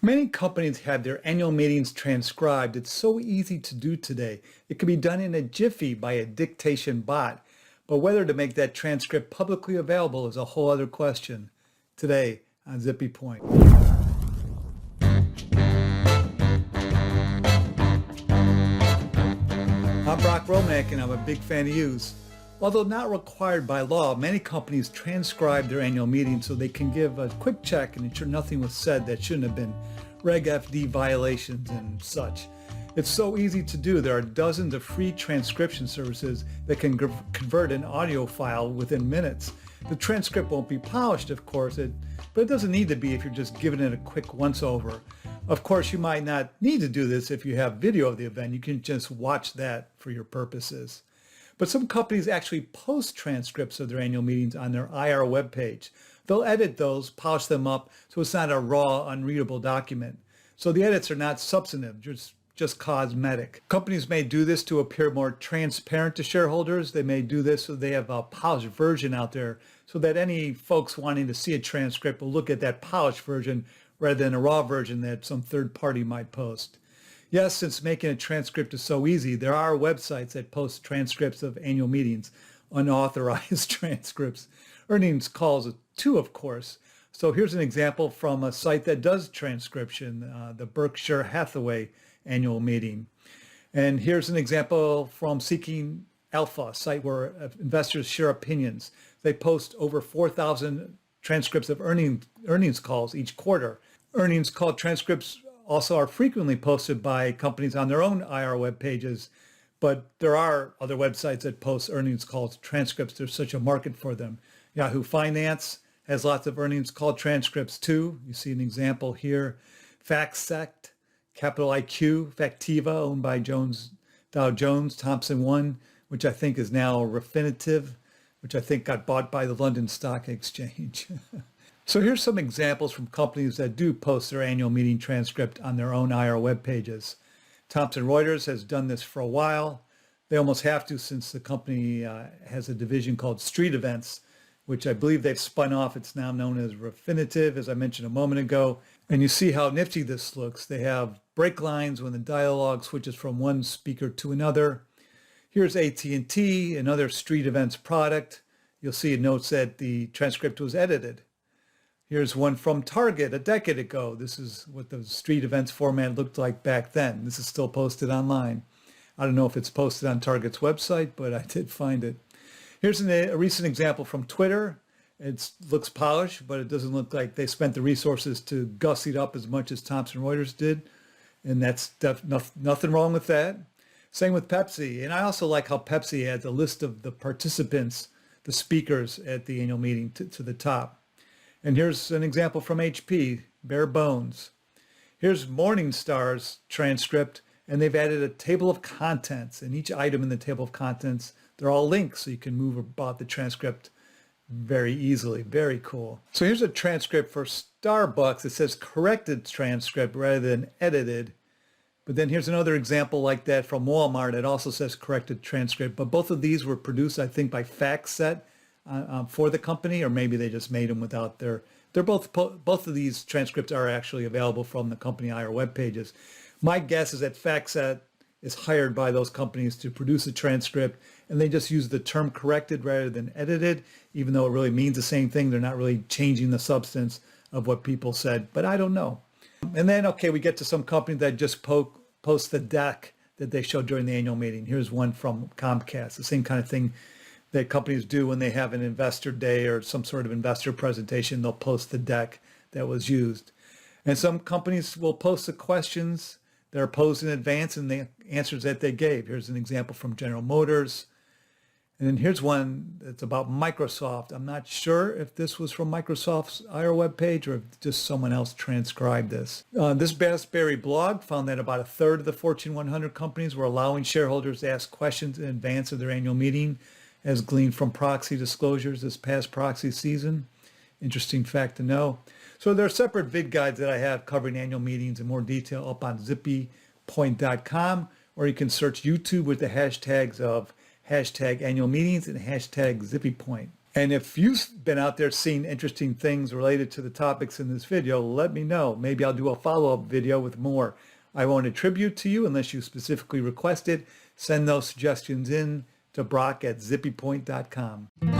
Many companies have their annual meetings transcribed. It's so easy to do today. It can be done in a jiffy by a dictation bot. But whether to make that transcript publicly available is a whole other question. Today on Zippy Point. I'm Brock Romack and I'm a big fan of use. Although not required by law, many companies transcribe their annual meetings so they can give a quick check and ensure nothing was said that shouldn't have been, Reg FD violations and such. It's so easy to do. There are dozens of free transcription services that can convert an audio file within minutes. The transcript won't be polished, of course, but it doesn't need to be if you're just giving it a quick once-over. Of course, you might not need to do this if you have video of the event. You can just watch that for your purposes. But some companies actually post transcripts of their annual meetings on their IR webpage. They'll edit those, polish them up, so it's not a raw, unreadable document. So the edits are not substantive, just cosmetic. Companies may do this to appear more transparent to shareholders. They may do this so they have a polished version out there so that any folks wanting to see a transcript will look at that polished version rather than a raw version that some third party might post. Yes, since making a transcript is so easy, there are websites that post transcripts of annual meetings, unauthorized transcripts, earnings calls too, of course. So here's an example from a site that does transcription, the Berkshire Hathaway annual meeting. And here's an example from Seeking Alpha, a site where investors share opinions. They post over 4,000 transcripts of earnings calls each quarter. Earnings call transcripts also are frequently posted by companies on their own IR web pages, but there are other websites that post earnings call transcripts. There's such a market for them. Yahoo Finance has lots of earnings call transcripts too. You see an example here. FactSet, Capital IQ, Factiva, owned by Dow Jones, Thompson One, which I think is now Refinitiv, which I think got bought by the London Stock Exchange. So here's some examples from companies that do post their annual meeting transcript on their own IR web pages. Thomson Reuters has done this for a while. They almost have to since the company has a division called Street Events, which I believe they've spun off. It's now known as Refinitiv, as I mentioned a moment ago. And you see how nifty this looks. They have break lines when the dialogue switches from one speaker to another. Here's AT&T, another Street Events product. You'll see it notes that the transcript was edited. Here's one from Target a decade ago. This is what the Street Events format looked like back then. This is still posted online. I don't know if it's posted on Target's website, but I did find it. Here's a recent example from Twitter. It looks polished, but it doesn't look like they spent the resources to gussy it up as much as Thomson Reuters did. And that's nothing wrong with that. Same with Pepsi. And I also like how Pepsi adds a list of the participants, the speakers at the annual meeting to the top. And here's an example from HP, bare bones. Here's Morningstar's transcript, and they've added a table of contents. And each item in the table of contents, they're all links, so you can move about the transcript very easily. Very cool. So here's a transcript for Starbucks. It says corrected transcript rather than edited. But then here's another example like that from Walmart. It also says corrected transcript. But both of these were produced, I think, by FactSet for the company, or maybe they just made them without their. They're both of these transcripts are actually available from the company IR web pages. My guess is that FactSet is hired by those companies to produce a transcript, and they just use the term corrected rather than edited, even though it really means the same thing. They're not really changing the substance of what people said, but I don't know. And then, okay, we get to some company that just post the deck that they showed during the annual meeting. Here's one from Comcast, the same kind of thing that companies do when they have an investor day or some sort of investor presentation. They'll post the deck that was used. And some companies will post the questions that are posed in advance and the answers that they gave. Here's an example from General Motors. And then here's one that's about Microsoft. I'm not sure if this was from Microsoft's IR webpage or if just someone else transcribed this. This Bassberry blog found that about a third of the Fortune 100 companies were allowing shareholders to ask questions in advance of their annual meeting, as gleaned from proxy disclosures this past proxy season. Interesting fact to know. So there are separate Vid-Guides that I have covering annual meetings in more detail up on zippypoint.com, or you can search YouTube with the hashtags of hashtag annual meetings and hashtag zippypoint. And if you've been out there seeing interesting things related to the topics in this video, let me know. Maybe I'll do a follow-up video with more. I won't attribute to you unless you specifically request it. Send those suggestions in to Brock at zippypoint.com.